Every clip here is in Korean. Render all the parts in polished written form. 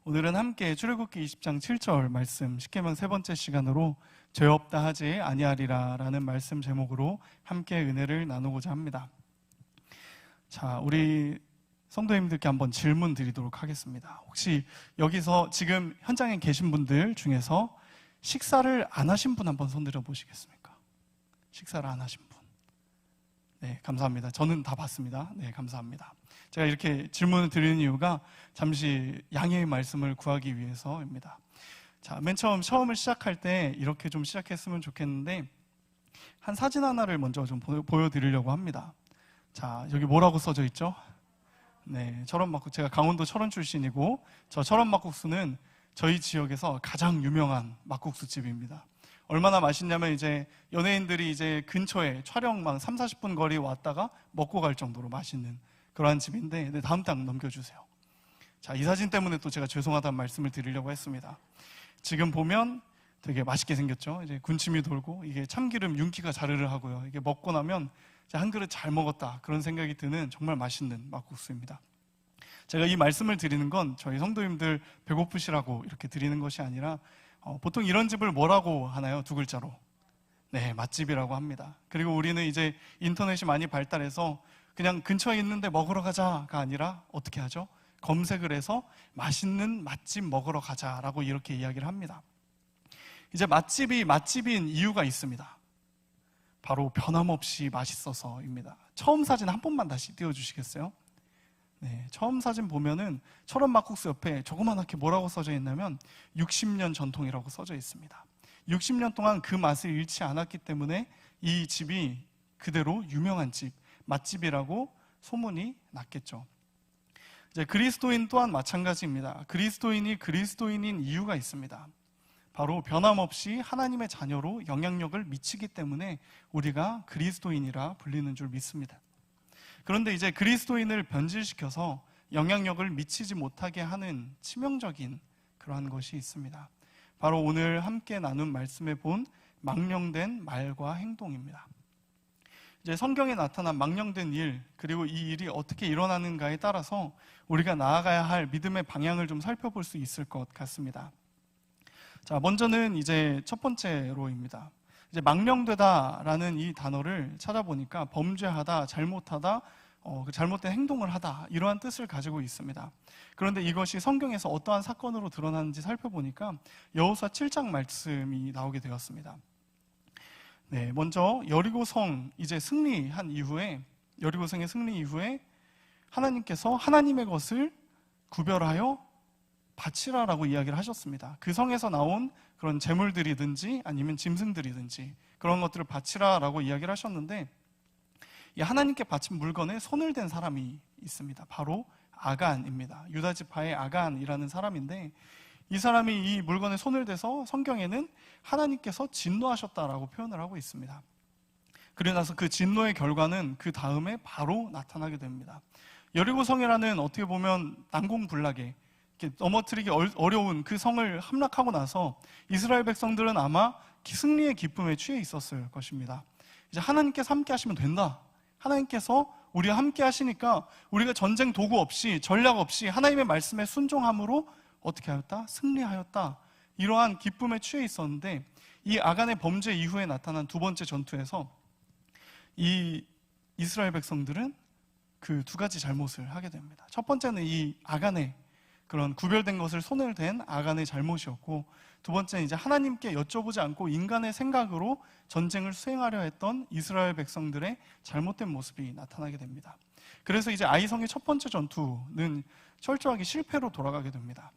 오늘은 함께 출애굽기 20장 7절 말씀 십계명 세 번째 시간으로 죄 없다 하지 아니하리라 라는 말씀 제목으로 함께 은혜를 나누고자 합니다. 자, 우리 성도님들께 한번 질문 드리도록 하겠습니다. 혹시 여기서 지금 현장에 계신 분들 중에서 식사를 안 하신 분 한번 손들어 보시겠습니까? 식사를 안 하신 분. 네, 감사합니다. 저는 다 봤습니다. 네, 감사합니다. 제가 이렇게 질문을 드리는 이유가 잠시 양해의 말씀을 구하기 위해서입니다. 자, 맨 처음 시험을 시작할 때 이렇게 좀 시작했으면 좋겠는데 한 사진 하나를 먼저 좀 보여드리려고 합니다. 자, 여기 뭐라고 써져 있죠? 네, 철원막국. 제가 강원도 철원 출신이고 저 철원막국수는 저희 지역에서 가장 유명한 막국수 집입니다. 얼마나 맛있냐면 이제 연예인들이 이제 근처에 촬영 막 3, 40분 거리 왔다가 먹고 갈 정도로 맛있는 그러한 집인데, 네, 다음 장 넘겨주세요. 자, 이 사진 때문에 또 제가 죄송하다는 말씀을 드리려고 했습니다. 지금 보면 되게 맛있게 생겼죠. 이제 군침이 돌고 이게 참기름 윤기가 자르르 하고요. 이게 먹고 나면 한 그릇 잘 먹었다 그런 생각이 드는 정말 맛있는 막국수입니다. 제가 이 말씀을 드리는 건 저희 성도님들 배고프시라고 이렇게 드리는 것이 아니라 보통 이런 집을 뭐라고 하나요? 두 글자로. 네, 맛집이라고 합니다. 그리고 우리는 이제 인터넷이 많이 발달해서 그냥 근처에 있는데 먹으러 가자가 아니라 어떻게 하죠? 검색을 해서 맛있는 맛집 먹으러 가자라고 이렇게 이야기를 합니다. 이제 맛집이 맛집인 이유가 있습니다. 바로 변함없이 맛있어서입니다. 처음 사진 한 번만 다시 띄워주시겠어요? 네, 처음 사진 보면은 철원 막국수 옆에 조그맣게 뭐라고 써져 있냐면 60년 전통이라고 써져 있습니다. 60년 동안 그 맛을 잃지 않았기 때문에 이 집이 그대로 유명한 집, 맛집이라고 소문이 났겠죠. 이제 그리스도인 또한 마찬가지입니다. 그리스도인이 그리스도인인 이유가 있습니다. 바로 변함없이 하나님의 자녀로 영향력을 미치기 때문에 우리가 그리스도인이라 불리는 줄 믿습니다. 그런데 이제 그리스도인을 변질시켜서 영향력을 미치지 못하게 하는 치명적인 그러한 것이 있습니다. 바로 오늘 함께 나눈 말씀에 본 망령된 말과 행동입니다. 이제 성경에 나타난 망령된 일, 그리고 이 일이 어떻게 일어나는가에 따라서 우리가 나아가야 할 믿음의 방향을 좀 살펴볼 수 있을 것 같습니다. 자, 먼저는 이제 첫 번째로입니다. 이제 망령되다라는 이 단어를 찾아보니까 범죄하다, 잘못하다, 잘못된 행동을 하다 이러한 뜻을 가지고 있습니다. 그런데 이것이 성경에서 어떠한 사건으로 드러나는지 살펴보니까 여호수아 7장 말씀이 나오게 되었습니다. 네, 먼저 여리고성 이제 승리한 이후에 여리고성의 승리 이후에 하나님께서 하나님의 것을 구별하여 바치라라고 이야기를 하셨습니다. 그 성에서 나온 그런 재물들이든지 아니면 짐승들이든지 그런 것들을 바치라라고 이야기를 하셨는데 이 하나님께 바친 물건에 손을 댄 사람이 있습니다. 바로 아간입니다. 유다 지파의 아간이라는 사람인데 이 사람이 이 물건에 손을 대서 성경에는 하나님께서 진노하셨다라고 표현을 하고 있습니다. 그러고 나서 그 진노의 결과는 그 다음에 바로 나타나게 됩니다. 여리고성이라는 어떻게 보면 난공불락에 넘어뜨리기 어려운 그 성을 함락하고 나서 이스라엘 백성들은 아마 승리의 기쁨에 취해 있었을 것입니다. 이제 하나님께서 함께 하시면 된다. 하나님께서 우리와 함께 하시니까 우리가 전쟁 도구 없이 전략 없이 하나님의 말씀에 순종함으로 어떻게 하였다? 승리하였다. 이러한 기쁨에 취해 있었는데 이 아간의 범죄 이후에 나타난 두 번째 전투에서 이 이스라엘 백성들은 그 두 가지 잘못을 하게 됩니다. 첫 번째는 이 아간의 그런 구별된 것을 손을 댄 아간의 잘못이었고, 두 번째는 이제 하나님께 여쭤보지 않고 인간의 생각으로 전쟁을 수행하려 했던 이스라엘 백성들의 잘못된 모습이 나타나게 됩니다. 그래서 이제 아이성의 첫 번째 전투는 철저하게 실패로 돌아가게 됩니다.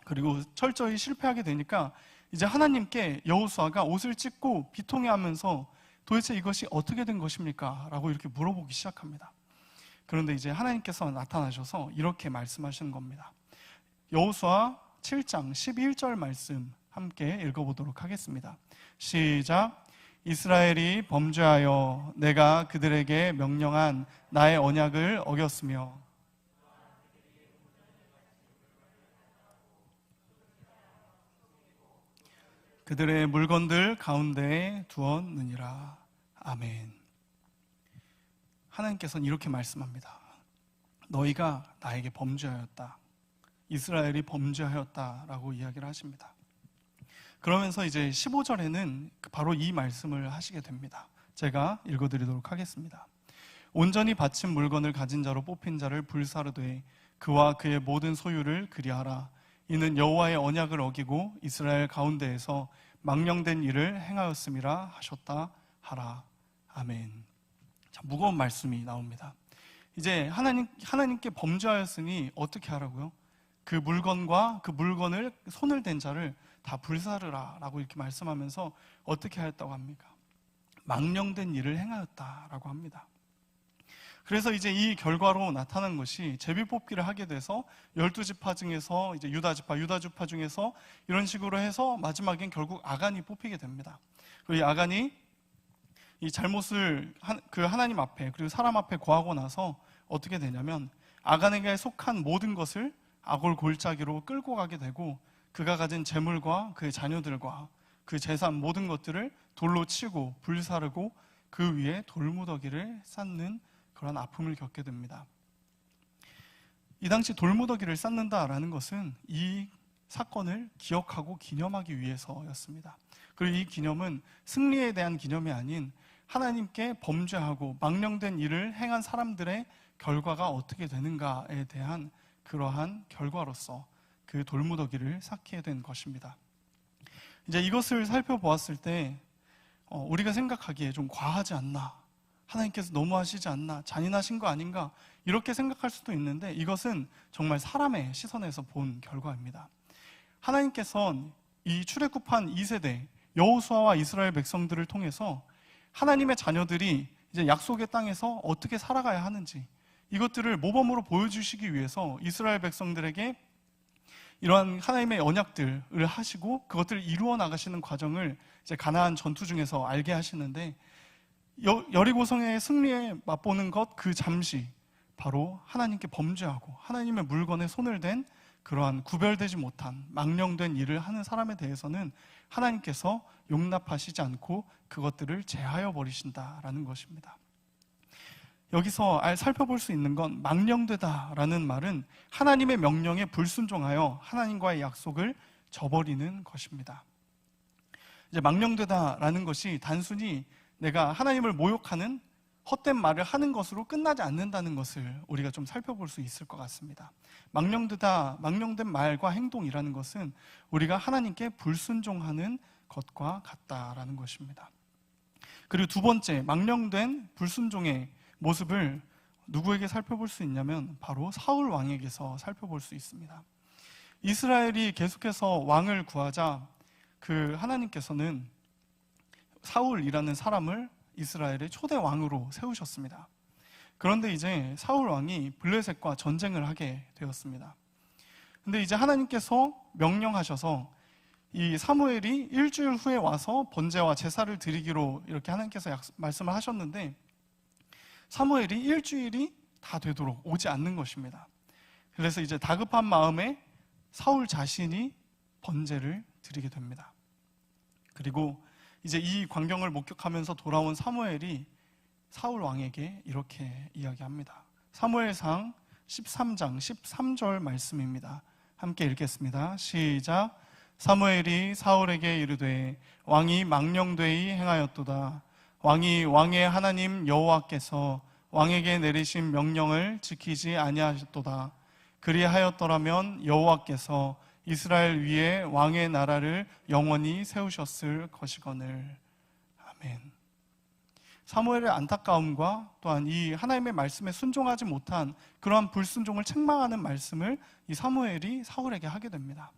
그리고 철저히 실패하게 되니까 이제 하나님께 여호수아가 옷을 찢고 비통해하면서 도대체 이것이 어떻게 된 것입니까? 라고 이렇게 물어보기 시작합니다. 그런데 이제 하나님께서 나타나셔서 이렇게 말씀하시는 겁니다. 여호수아 7장 11절 말씀 함께 읽어보도록 하겠습니다. 시작. 이스라엘이 범죄하여 내가 그들에게 명령한 나의 언약을 어겼으며 그들의 물건들 가운데에 두었느니라. 아멘. 하나님께서는 이렇게 말씀합니다. 너희가 나에게 범죄하였다. 이스라엘이 범죄하였다라고 이야기를 하십니다. 그러면서 이제 15절에는 바로 이 말씀을 하시게 됩니다. 제가 읽어드리도록 하겠습니다. 온전히 바친 물건을 가진 자로 뽑힌 자를 불사르되 그와 그의 모든 소유를 그리하라. 이는 여호와의 언약을 어기고 이스라엘 가운데에서 망령된 일을 행하였음이라 하셨다 하라. 아멘. 자, 무거운 말씀이 나옵니다. 이제 하나님께 범죄하였으니 어떻게 하라고요? 그 물건과 그 물건을 손을 댄 자를 다 불사르라 라고 이렇게 말씀하면서 어떻게 하였다고 합니까? 망령된 일을 행하였다라고 합니다. 그래서 이제 이 결과로 나타난 것이 제비뽑기를 하게 돼서 12지파 중에서 이제 유다지파 중에서 이런 식으로 해서 마지막엔 결국 아간이 뽑히게 됩니다. 그리고 이 아간이 이 잘못을 그 하나님 앞에 그리고 사람 앞에 고하고 나서 어떻게 되냐면 아간에게 속한 모든 것을 아골 골짜기로 끌고 가게 되고 그가 가진 재물과 그의 자녀들과 그 재산 모든 것들을 돌로 치고 불사르고 그 위에 돌무더기를 쌓는 그런 아픔을 겪게 됩니다. 이 당시 돌무더기를 쌓는다라는 것은 이 사건을 기억하고 기념하기 위해서였습니다. 그리고 이 기념은 승리에 대한 기념이 아닌 하나님께 범죄하고 망령된 일을 행한 사람들의 결과가 어떻게 되는가에 대한 그러한 결과로서 그 돌무더기를 쌓게 된 것입니다. 이제 이것을 살펴보았을 때 우리가 생각하기에 좀 과하지 않나, 하나님께서 너무하시지 않나, 잔인하신 거 아닌가 이렇게 생각할 수도 있는데 이것은 정말 사람의 시선에서 본 결과입니다. 하나님께서는 이 출애굽한 2세대 여호수아와 이스라엘 백성들을 통해서 하나님의 자녀들이 이제 약속의 땅에서 어떻게 살아가야 하는지 이것들을 모범으로 보여주시기 위해서 이스라엘 백성들에게 이러한 하나님의 언약들을 하시고 그것들을 이루어 나가시는 과정을 이제 가나안 전투 중에서 알게 하시는데 여리고성의 승리에 맛보는 것 그 잠시 바로 하나님께 범죄하고 하나님의 물건에 손을 댄 그러한 구별되지 못한 망령된 일을 하는 사람에 대해서는 하나님께서 용납하시지 않고 그것들을 제하여 버리신다라는 것입니다. 여기서 살펴볼 수 있는 건 망령되다라는 말은 하나님의 명령에 불순종하여 하나님과의 약속을 저버리는 것입니다. 이제 망령되다라는 것이 단순히 내가 하나님을 모욕하는 헛된 말을 하는 것으로 끝나지 않는다는 것을 우리가 좀 살펴볼 수 있을 것 같습니다. 망령된 말과 행동이라는 것은 우리가 하나님께 불순종하는 것과 같다라는 것입니다. 그리고 두 번째, 망령된 불순종의 모습을 누구에게 살펴볼 수 있냐면 바로 사울 왕에게서 살펴볼 수 있습니다. 이스라엘이 계속해서 왕을 구하자 그 하나님께서는 사울이라는 사람을 이스라엘의 초대 왕으로 세우셨습니다. 그런데 이제 사울 왕이 블레셋과 전쟁을 하게 되었습니다. 근데 이제 하나님께서 명령하셔서 이 사무엘이 일주일 후에 와서 번제와 제사를 드리기로 이렇게 하나님께서 말씀을 하셨는데 사무엘이 일주일이 다 되도록 오지 않는 것입니다. 그래서 이제 다급한 마음에 사울 자신이 번제를 드리게 됩니다. 그리고 이제 이 광경을 목격하면서 돌아온 사무엘이 사울 왕에게 이렇게 이야기합니다. 사무엘상 13장 13절 말씀입니다. 함께 읽겠습니다. 시작. 사무엘이 사울에게 이르되 왕이 망령되이 행하였도다. 왕이 왕의 하나님 여호와께서 왕에게 내리신 명령을 지키지 아니하셨도다. 그리하였더라면 여호와께서 이스라엘 위에 왕의 나라를 영원히 세우셨을 것이거늘. 아멘. 사무엘의 안타까움과 또한 이 하나님의 말씀에 순종하지 못한 그러한 불순종을 책망하는 말씀을 이 사무엘이 사울에게 하게 됩니다.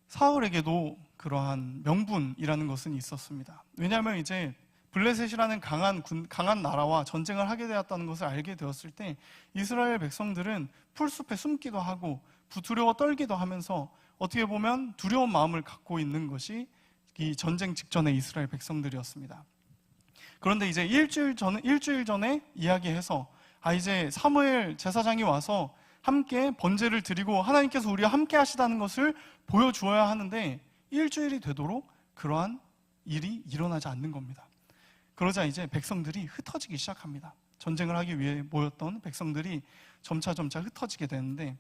사울에게도 그러한 명분이라는 것은 있었습니다. 왜냐하면 이제 블레셋이라는 강한 나라와 전쟁을 하게 되었다는 것을 알게 되었을 때 이스라엘 백성들은 풀숲에 숨기도 하고 두려워 떨기도 하면서 어떻게 보면 두려운 마음을 갖고 있는 것이 이 전쟁 직전의 이스라엘 백성들이었습니다. 그런데 이제 일주일 전에 이야기해서 이제 사무엘 제사장이 와서 함께 번제를 드리고 하나님께서 우리와 함께 하시다는 것을 보여주어야 하는데 일주일이 되도록 그러한 일이 일어나지 않는 겁니다. 그러자 이제 백성들이 흩어지기 시작합니다. 전쟁을 하기 위해 모였던 백성들이 점차 흩어지게 되는데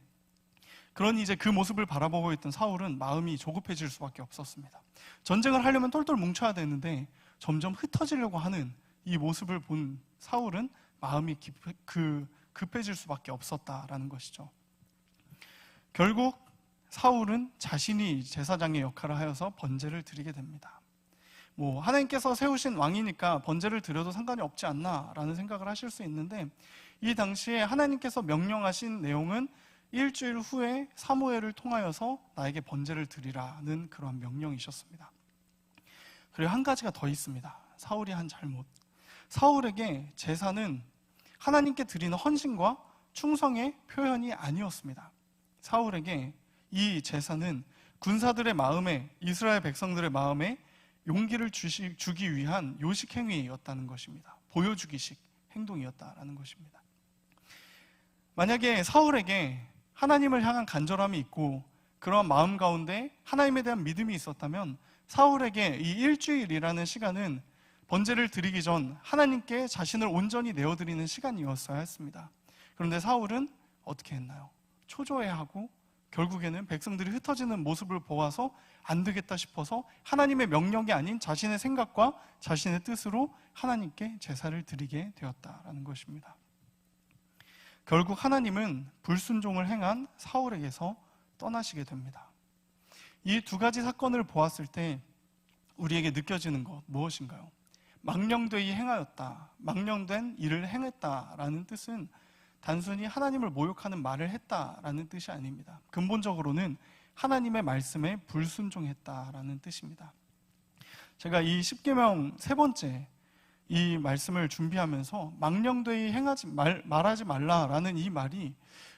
그러니 이제 그 모습을 바라보고 있던 사울은 마음이 조급해질 수밖에 없었습니다. 전쟁을 하려면 똘똘 뭉쳐야 되는데 점점 흩어지려고 하는 이 모습을 본 사울은 마음이 급해질 수밖에 없었다라는 것이죠. 결국 사울은 자신이 제사장의 역할을 하여서 번제를 드리게 됩니다. 하나님께서 세우신 왕이니까 번제를 드려도 상관이 없지 않나라는 생각을 하실 수 있는데, 이 당시에 하나님께서 명령하신 내용은 일주일 후에 사무엘을 통하여서 나에게 번제를 드리라는 그러한 명령이셨습니다. 그리고 한 가지가 더 있습니다. 사울이 한 잘못. 사울에게 제사는 하나님께 드리는 헌신과 충성의 표현이 아니었습니다. 사울에게 이 제사는 군사들의 마음에, 이스라엘 백성들의 마음에 용기를 주기 위한 요식 행위였다는 것입니다. 보여주기식 행동이었다라는 것입니다. 만약에 사울에게 하나님을 향한 간절함이 있고 그러한 마음 가운데 하나님에 대한 믿음이 있었다면 사울에게 이 일주일이라는 시간은 번제를 드리기 전 하나님께 자신을 온전히 내어드리는 시간이었어야 했습니다. 그런데 사울은 어떻게 했나요? 초조해하고 결국에는 백성들이 흩어지는 모습을 보아서 안 되겠다 싶어서 하나님의 명령이 아닌 자신의 생각과 자신의 뜻으로 하나님께 제사를 드리게 되었다라는 것입니다. 결국 하나님은 불순종을 행한 사울에게서 떠나시게 됩니다. 이 두 가지 사건을 보았을 때 우리에게 느껴지는 것 무엇인가요? 망령되이 행하였다, 망령된 일을 행했다라는 뜻은 단순히 하나님을 모욕하는 말을 했다라는 뜻이 아닙니다. 근본적으로는 하나님의 말씀에 불순종했다라는 뜻입니다. 제가 이 십계명 세 번째 이 말씀을 준비하면서 망령되이 말하지 말라라는 이 말이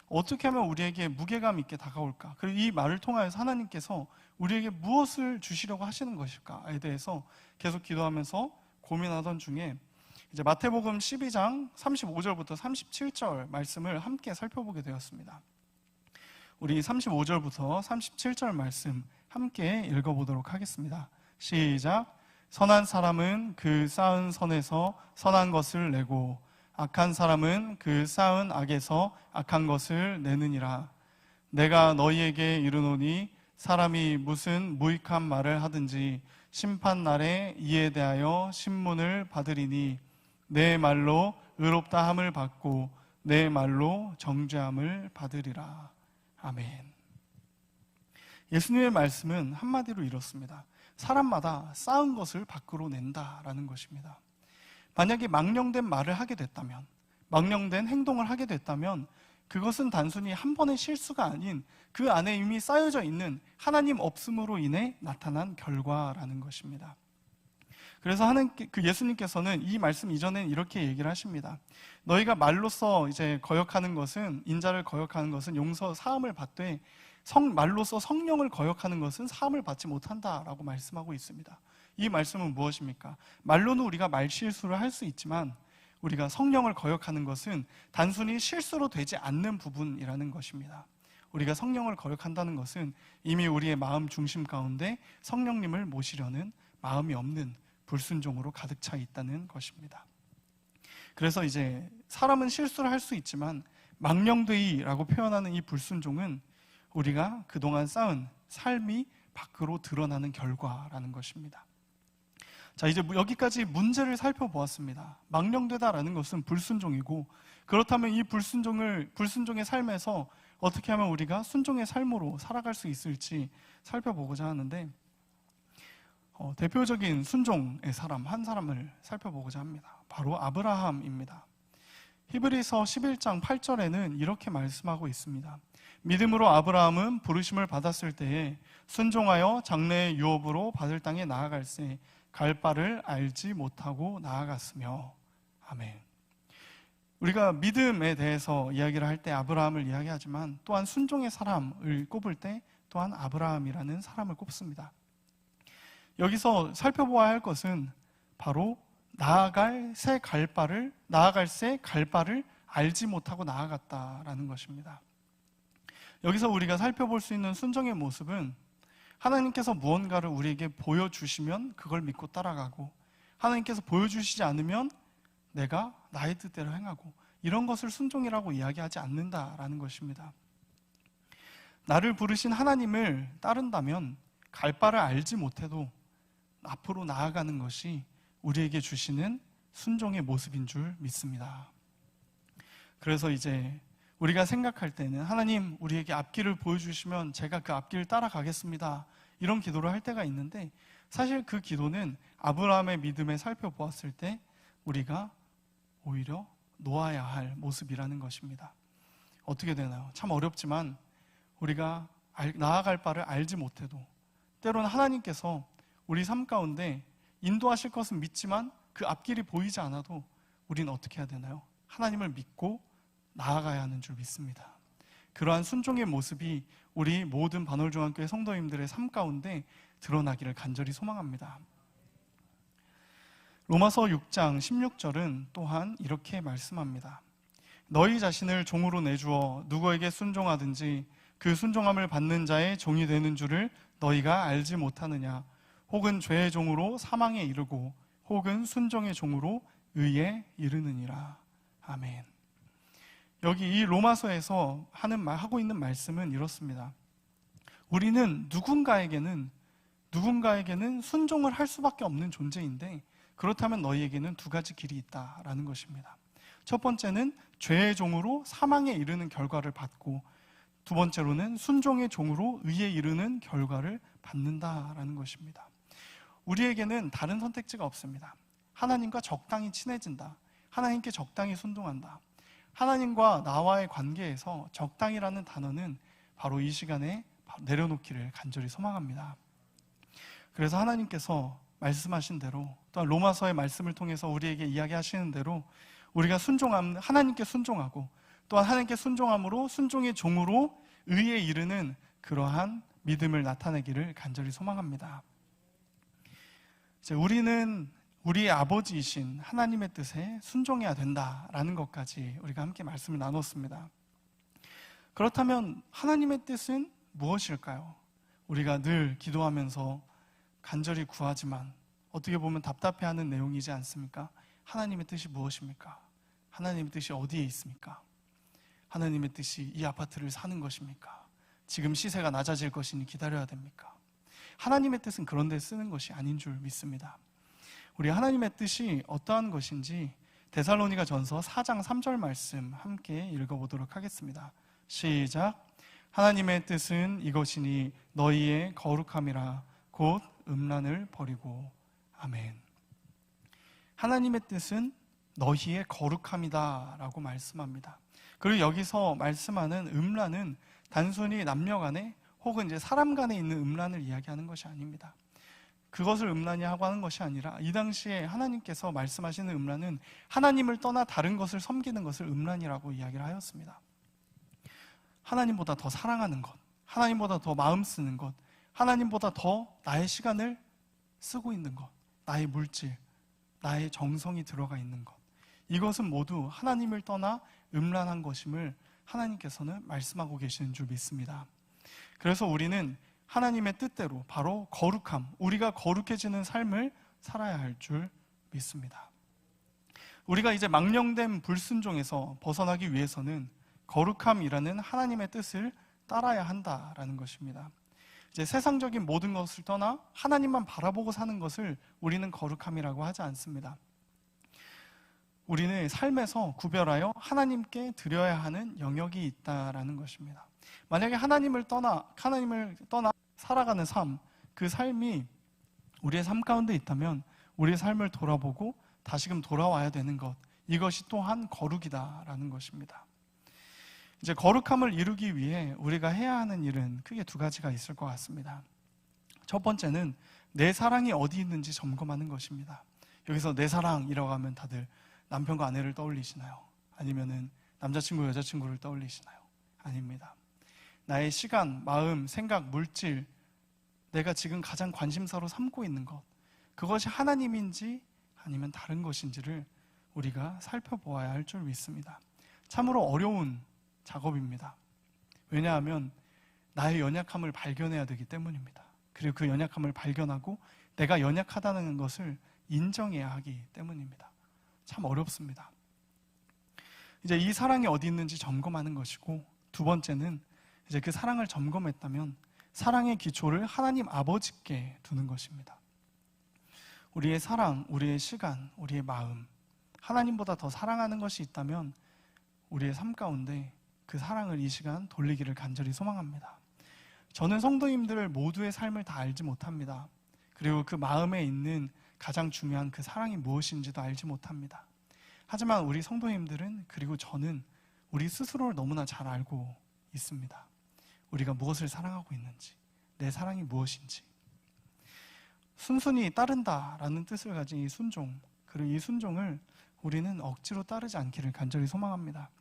어떻게 하면 우리에게 무게감 있게 다가올까? 그리고 이 말을 통하여서 하나님께서 우리에게 무엇을 주시려고 하시는 것일까에 대해서 계속 기도하면서 고민하던 중에 이제 마태복음 12장 35절부터 37절 말씀을 함께 살펴보게 되었습니다. 우리 35절부터 37절 말씀 함께 읽어보도록 하겠습니다. 시작. 선한 사람은 그 쌓은 선에서 선한 것을 내고 악한 사람은 그 쌓은 악에서 악한 것을 내느니라. 내가 너희에게 이르노니 사람이 무슨 무익한 말을 하든지 심판 날에 이에 대하여 신문을 받으리니 내 말로 의롭다함을 받고 내 말로 정죄함을 받으리라. 아멘. 예수님의 말씀은 한마디로 이렇습니다. 사람마다 쌓은 것을 밖으로 낸다라는 것입니다. 만약에 망령된 말을 하게 됐다면, 망령된 행동을 하게 됐다면 그것은 단순히 한 번의 실수가 아닌 그 안에 이미 쌓여져 있는 하나님 없음으로 인해 나타난 결과라는 것입니다. 그래서 예수님께서는 이 말씀 이전엔 이렇게 얘기를 하십니다. 너희가 말로써 이제 거역하는 것은, 인자를 거역하는 것은 용서 사함을 받되 말로써 성령을 거역하는 것은 사함을 받지 못한다라고 말씀하고 있습니다. 이 말씀은 무엇입니까? 말로는 우리가 말실수를 할 수 있지만 우리가 성령을 거역하는 것은 단순히 실수로 되지 않는 부분이라는 것입니다. 우리가 성령을 거역한다는 것은 이미 우리의 마음 중심 가운데 성령님을 모시려는 마음이 없는 불순종으로 가득 차 있다는 것입니다. 그래서 이제 사람은 실수를 할 수 있지만 망령되이라고 표현하는 이 불순종은 우리가 그동안 쌓은 삶이 밖으로 드러나는 결과라는 것입니다. 자, 이제 여기까지 문제를 살펴보았습니다. 망령되다라는 것은 불순종이고, 그렇다면 이 불순종의 삶에서 어떻게 하면 우리가 순종의 삶으로 살아갈 수 있을지 살펴보고자 하는데, 대표적인 순종의 사람 한 사람을 살펴보고자 합니다. 바로 아브라함입니다. 히브리서 11장 8절에는 이렇게 말씀하고 있습니다. 믿음으로 아브라함은 부르심을 받았을 때에 순종하여 장래의 유업으로 받을 땅에 나아갈새 갈 바를 알지 못하고 나아갔으며. 아멘. 우리가 믿음에 대해서 이야기를 할 때 아브라함을 이야기하지만 또한 순종의 사람을 꼽을 때 또한 아브라함이라는 사람을 꼽습니다. 여기서 살펴보아야 할 것은 바로 나아갈새 갈 바를 알지 못하고 나아갔다라는 것입니다. 여기서 우리가 살펴볼 수 있는 순종의 모습은 하나님께서 무언가를 우리에게 보여주시면 그걸 믿고 따라가고, 하나님께서 보여주시지 않으면 내가 나의 뜻대로 행하고, 이런 것을 순종이라고 이야기하지 않는다라는 것입니다. 나를 부르신 하나님을 따른다면 갈 바를 알지 못해도 앞으로 나아가는 것이 우리에게 주시는 순종의 모습인 줄 믿습니다. 그래서 이제 우리가 생각할 때는 하나님 우리에게 앞길을 보여주시면 제가 그 앞길을 따라가겠습니다, 이런 기도를 할 때가 있는데, 사실 그 기도는 아브라함의 믿음에 살펴보았을 때 우리가 오히려 놓아야 할 모습이라는 것입니다. 어떻게 되나요? 참 어렵지만 우리가 나아갈 바를 알지 못해도 때로는 하나님께서 우리 삶 가운데 인도하실 것은 믿지만 그 앞길이 보이지 않아도 우리는 어떻게 해야 되나요? 하나님을 믿고 나아가야 하는 줄 믿습니다. 그러한 순종의 모습이 우리 모든 반월중앙교회 성도님들의 삶 가운데 드러나기를 간절히 소망합니다. 로마서 6장 16절은 또한 이렇게 말씀합니다. 너희 자신을 종으로 내주어 누구에게 순종하든지 그 순종함을 받는 자의 종이 되는 줄을 너희가 알지 못하느냐? 혹은 죄의 종으로 사망에 이르고 혹은 순종의 종으로 의에 이르느니라. 아멘. 여기 이 로마서에서 하고 있는 말씀은 이렇습니다. 우리는 누군가에게는 순종을 할 수밖에 없는 존재인데, 그렇다면 너희에게는 두 가지 길이 있다라는 것입니다. 첫 번째는 죄의 종으로 사망에 이르는 결과를 받고, 두 번째로는 순종의 종으로 의에 이르는 결과를 받는다라는 것입니다. 우리에게는 다른 선택지가 없습니다. 하나님과 적당히 친해진다, 하나님께 적당히 순종한다. 하나님과 나와의 관계에서 적당이라는 단어는 바로 이 시간에 내려놓기를 간절히 소망합니다. 그래서 하나님께서 말씀하신 대로, 또한 로마서의 말씀을 통해서 우리에게 이야기하시는 대로 우리가 하나님께 순종하고, 또한 하나님께 순종함으로 순종의 종으로 의에 이르는 그러한 믿음을 나타내기를 간절히 소망합니다. 우리는 우리의 아버지이신 하나님의 뜻에 순종해야 된다라는 것까지 우리가 함께 말씀을 나눴습니다. 그렇다면 하나님의 뜻은 무엇일까요? 우리가 늘 기도하면서 간절히 구하지만 어떻게 보면 답답해하는 내용이지 않습니까? 하나님의 뜻이 무엇입니까? 하나님의 뜻이 어디에 있습니까? 하나님의 뜻이 이 아파트를 사는 것입니까? 지금 시세가 낮아질 것이니 기다려야 됩니까? 하나님의 뜻은 그런 데 쓰는 것이 아닌 줄 믿습니다. 우리 하나님의 뜻이 어떠한 것인지 데살로니가 전서 4장 3절 말씀 함께 읽어보도록 하겠습니다. 시작. 하나님의 뜻은 이것이니 너희의 거룩함이라 곧 음란을 버리고. 아멘. 하나님의 뜻은 너희의 거룩함이다 라고 말씀합니다. 그리고 여기서 말씀하는 음란은 단순히 남녀 간에 혹은 이제 사람 간에 있는 음란을 이야기하는 것이 아닙니다. 그것을 음란이라고 하는 것이 아니라 이 당시에 하나님께서 말씀하시는 음란은 하나님을 떠나 다른 것을 섬기는 것을 음란이라고 이야기를 하였습니다. 하나님보다 더 사랑하는 것, 하나님보다 더 마음 쓰는 것, 하나님보다 더 나의 시간을 쓰고 있는 것, 나의 물질, 나의 정성이 들어가 있는 것, 이것은 모두 하나님을 떠나 음란한 것임을 하나님께서는 말씀하고 계시는 줄 믿습니다. 그래서 우리는 하나님의 뜻대로 바로 거룩함, 우리가 거룩해지는 삶을 살아야 할 줄 믿습니다. 우리가 이제 망령된 불순종에서 벗어나기 위해서는 거룩함이라는 하나님의 뜻을 따라야 한다라는 것입니다. 이제 세상적인 모든 것을 떠나 하나님만 바라보고 사는 것을 우리는 거룩함이라고 하지 않습니다. 우리는 삶에서 구별하여 하나님께 드려야 하는 영역이 있다라는 것입니다. 만약에 하나님을 떠나 살아가는 삶, 그 삶이 우리의 삶 가운데 있다면 우리의 삶을 돌아보고 다시금 돌아와야 되는 것, 이것이 또한 거룩이다라는 것입니다. 이제 거룩함을 이루기 위해 우리가 해야 하는 일은 크게 두 가지가 있을 것 같습니다. 첫 번째는 내 사랑이 어디 있는지 점검하는 것입니다. 여기서 내 사랑이라고 하면 다들 남편과 아내를 떠올리시나요? 아니면은 남자친구, 여자친구를 떠올리시나요? 아닙니다. 나의 시간, 마음, 생각, 물질, 내가 지금 가장 관심사로 삼고 있는 것, 그것이 하나님인지 아니면 다른 것인지를 우리가 살펴보아야 할 줄 믿습니다. 참으로 어려운 작업입니다. 왜냐하면 나의 연약함을 발견해야 되기 때문입니다. 그리고 그 연약함을 발견하고 내가 연약하다는 것을 인정해야 하기 때문입니다. 참 어렵습니다. 이제 이 사랑이 어디 있는지 점검하는 것이고, 두 번째는 이제 그 사랑을 점검했다면 사랑의 기초를 하나님 아버지께 두는 것입니다. 우리의 사랑, 우리의 시간, 우리의 마음, 하나님보다 더 사랑하는 것이 있다면 우리의 삶 가운데 그 사랑을 이 시간 돌리기를 간절히 소망합니다. 저는 성도님들 모두의 삶을 다 알지 못합니다. 그리고 그 마음에 있는 가장 중요한 그 사랑이 무엇인지도 알지 못합니다. 하지만 우리 성도님들은, 그리고 저는 우리 스스로를 너무나 잘 알고 있습니다. 우리가 무엇을 사랑하고 있는지, 내 사랑이 무엇인지. 순순히 따른다라는 뜻을 가진 이 순종, 그리고 이 순종을 우리는 억지로 따르지 않기를 간절히 소망합니다.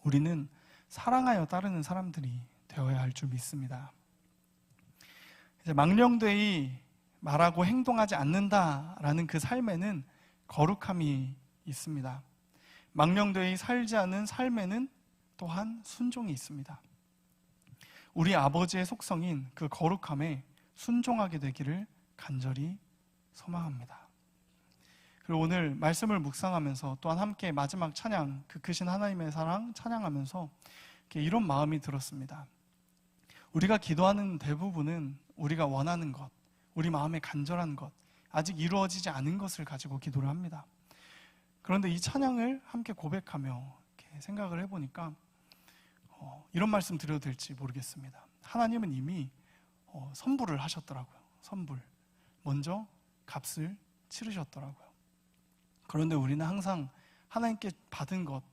우리는 사랑하여 따르는 사람들이 되어야 할 줄 믿습니다. 이제 망령되이 말하고 행동하지 않는다라는 그 삶에는 거룩함이 있습니다. 망령되이 살지 않은 삶에는 또한 순종이 있습니다. 우리 아버지의 속성인 그 거룩함에 순종하게 되기를 간절히 소망합니다. 그리고 오늘 말씀을 묵상하면서 또한 함께 마지막 찬양, 그 크신 하나님의 사랑 찬양하면서 이런 마음이 들었습니다. 우리가 기도하는 대부분은 우리가 원하는 것, 우리 마음에 간절한 것, 아직 이루어지지 않은 것을 가지고 기도를 합니다. 그런데 이 찬양을 함께 고백하며 이렇게 생각을 해보니까 이런 말씀 드려도 될지 모르겠습니다. 하나님은 이미 선불을 하셨더라고요. 선불. 먼저 값을 치르셨더라고요. 그런데 우리는 항상 하나님께 받은 것,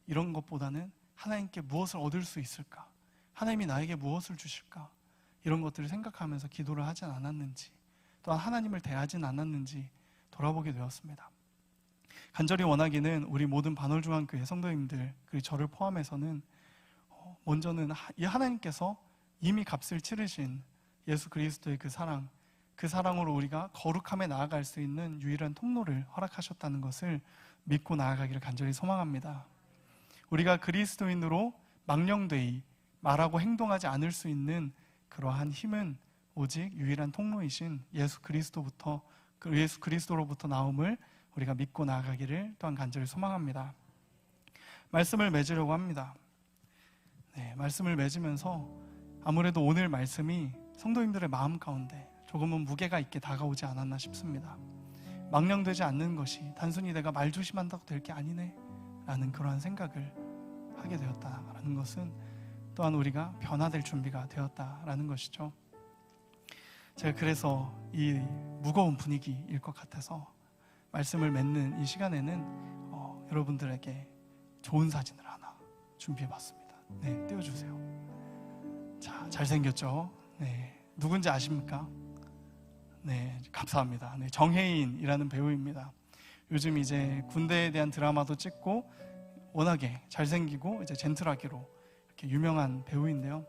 이런 것보다는 하나님께 무엇을 얻을 수 있을까? 하나님이 나에게 무엇을 주실까? 이런 것들을 생각하면서 기도를 하진 않았는지, 또한 하나님을 대하진 않았는지 돌아보게 되었습니다. 간절히 원하기는 우리 모든 반월중앙교회 성도님들, 그리고 저를 포함해서는 먼저는 이 하나님께서 이미 값을 치르신 예수 그리스도의 그 사랑으로 우리가 거룩함에 나아갈 수 있는 유일한 통로를 허락하셨다는 것을 믿고 나아가기를 간절히 소망합니다. 우리가 그리스도인으로 망령되이 말하고 행동하지 않을 수 있는 그러한 힘은 오직 유일한 통로이신 예수 그리스도로부터 나옴을 우리가 믿고 나아가기를 또한 간절히 소망합니다. 말씀을 맺으려고 합니다. 말씀을 맺으면서 아무래도 오늘 말씀이 성도님들의 마음 가운데 조금은 무게가 있게 다가오지 않았나 싶습니다. 망령되지 않는 것이 단순히 내가 말 조심한다고 될 게 아니네 라는 그러한 생각을 하게 되었다라는 것은 또한 우리가 변화될 준비가 되었다라는 것이죠. 제가 그래서 이 무거운 분위기일 것 같아서 말씀을 맺는 이 시간에는 여러분들에게 좋은 사진을 하나 준비해봤습니다. 네, 띄워주세요. 자, 잘생겼죠? 네, 누군지 아십니까? 네, 감사합니다. 네, 정혜인이라는 배우입니다. 요즘 이제 군대에 대한 드라마도 찍고 워낙에 잘생기고 이제 젠틀하기로 이렇게 유명한 배우인데요.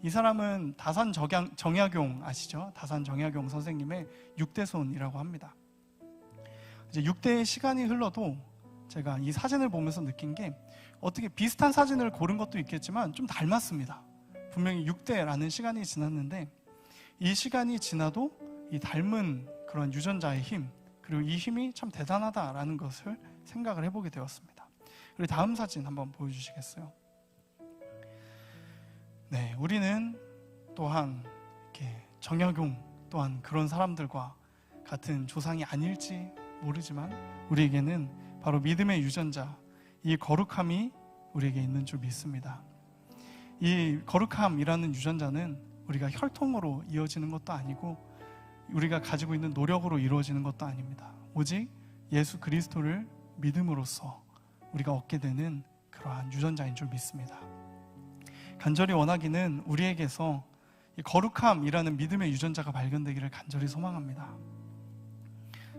이 사람은 다산 정약용 아시죠? 다산 정약용 선생님의 6대손이라고 합니다. 이제 6대의 시간이 흘러도 제가 이 사진을 보면서 느낀 게 어떻게 비슷한 사진을 고른 것도 있겠지만 좀 닮았습니다. 분명히 6대라는 시간이 지났는데 이 시간이 지나도 이 닮은 그런 유전자의 힘, 그리고 이 힘이 참 대단하다라는 것을 생각을 해보게 되었습니다. 그리고 다음 사진 한번 보여주시겠어요? 네, 우리는 또한 이렇게 정약용 또한 그런 사람들과 같은 조상이 아닐지 모르지만 우리에게는 바로 믿음의 유전자, 이 거룩함이 우리에게 있는 줄 믿습니다. 이 거룩함이라는 유전자는 우리가 혈통으로 이어지는 것도 아니고 우리가 가지고 있는 노력으로 이루어지는 것도 아닙니다. 오직 예수 그리스도를 믿음으로써 우리가 얻게 되는 그러한 유전자인 줄 믿습니다. 간절히 원하기는 우리에게서 이 거룩함이라는 믿음의 유전자가 발견되기를 간절히 소망합니다.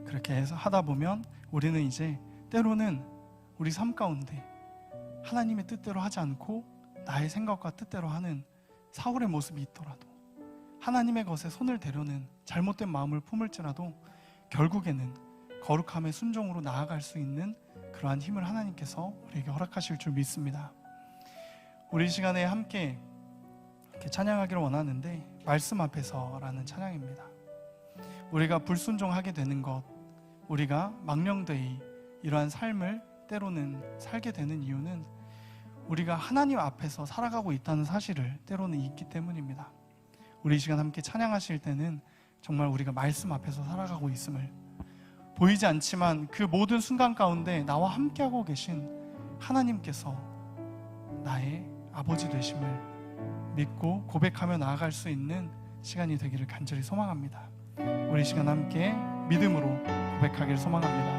그렇게 해서 하다 보면 우리는 이제 때로는 우리 삶 가운데 하나님의 뜻대로 하지 않고 나의 생각과 뜻대로 하는 사울의 모습이 있더라도, 하나님의 것에 손을 대려는 잘못된 마음을 품을지라도 결국에는 거룩함의 순종으로 나아갈 수 있는 그러한 힘을 하나님께서 우리에게 허락하실 줄 믿습니다. 우리 시간에 함께 이렇게 찬양하기를 원하는데 말씀 앞에서라는 찬양입니다. 우리가 불순종하게 되는 것, 우리가 망령되이 이러한 삶을 때로는 살게 되는 이유는 우리가 하나님 앞에서 살아가고 있다는 사실을 때로는 잊기 때문입니다. 우리 이 시간 함께 찬양하실 때는 정말 우리가 말씀 앞에서 살아가고 있음을, 보이지 않지만 그 모든 순간 가운데 나와 함께하고 계신 하나님께서 나의 아버지 되심을 믿고 고백하며 나아갈 수 있는 시간이 되기를 간절히 소망합니다. 우리 이 시간 함께 믿음으로 고백하기를 소망합니다.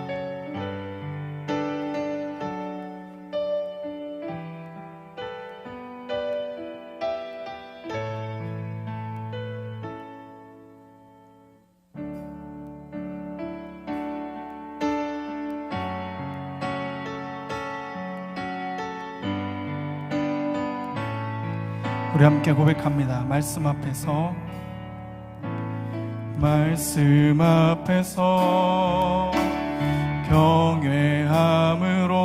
우리 함께 고백합니다. 말씀 앞에서 경외함으로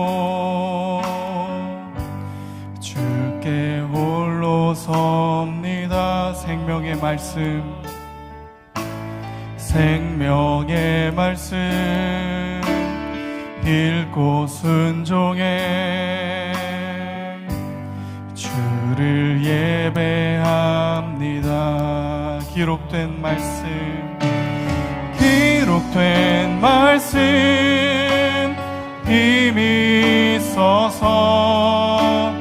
주께 홀로 섭니다. 생명의 말씀 읽고 순종해 주를 예배합니다. 기록된 말씀 힘이 있어서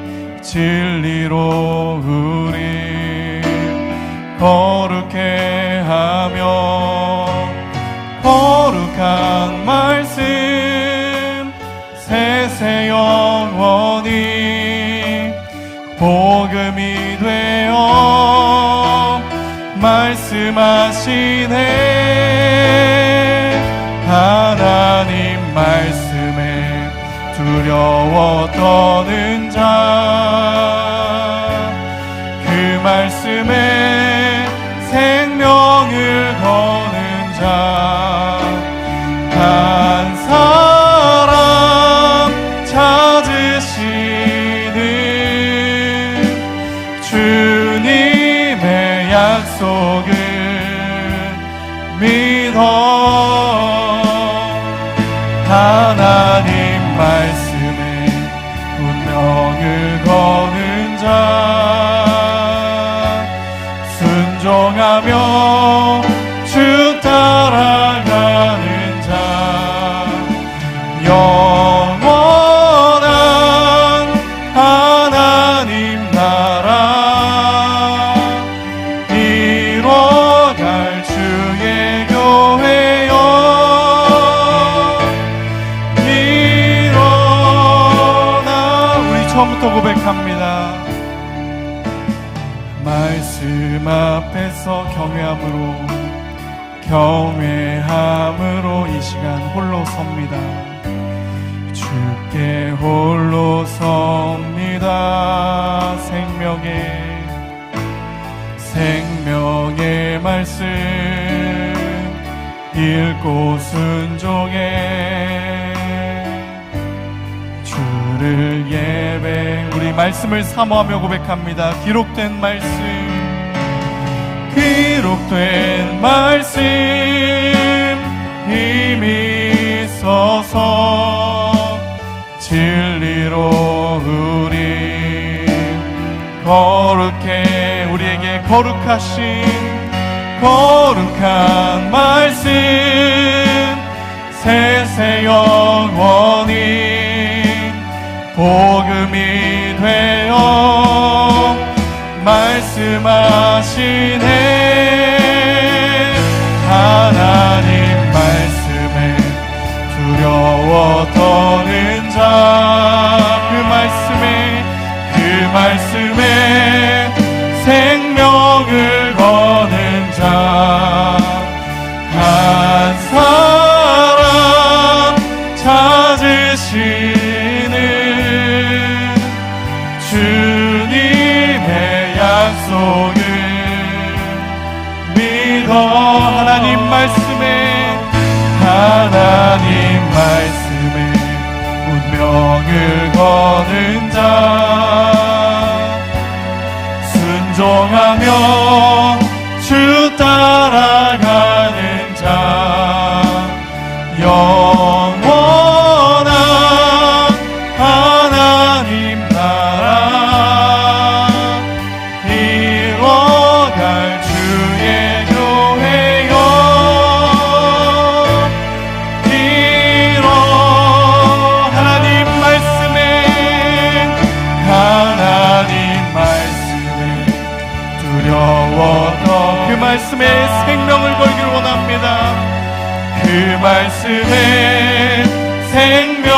진리로 우리 거룩해 하며 거룩한 말씀 세세 영원히 복음이 되어 말씀하시네. 하나님 말씀에 두려워 떠는 자, 그 말씀에 생명을 거는 자, 한 사람 찾으시는 주님의 약속을 믿어 하나님 말씀에 운명을 거는 자, 순종하며 주 따라가는 자, 영원한 하나님 나라 이뤄갈 주의 교회여 일어나. 우리 처음부터 고백합니다. 말씀 앞에서 경외함으로 이 시간 홀로 섭니다. 주께 홀로 섭니다. 생명의 말씀 읽고 순종해 주를 예배. 우리 말씀을 사모하며 고백합니다. 기록된 말씀 힘이 있어서 진리로 우리 거룩해. 우리에게 거룩하신 거룩한 말씀 세세 영원히 복음이 되어 말씀하시네. 하나님 말씀에 두려워 떠는 자, 그 말씀에 생명을 거는 자, 한 사람 찾으시는 주님의 약속을 믿어 하나님 말씀에 운명을 거는 자, 순종하며 주 따라가는 자, 영원한 하나님 나라 말씀에 생명을 걸기를 원합니다. 그 말씀에 생명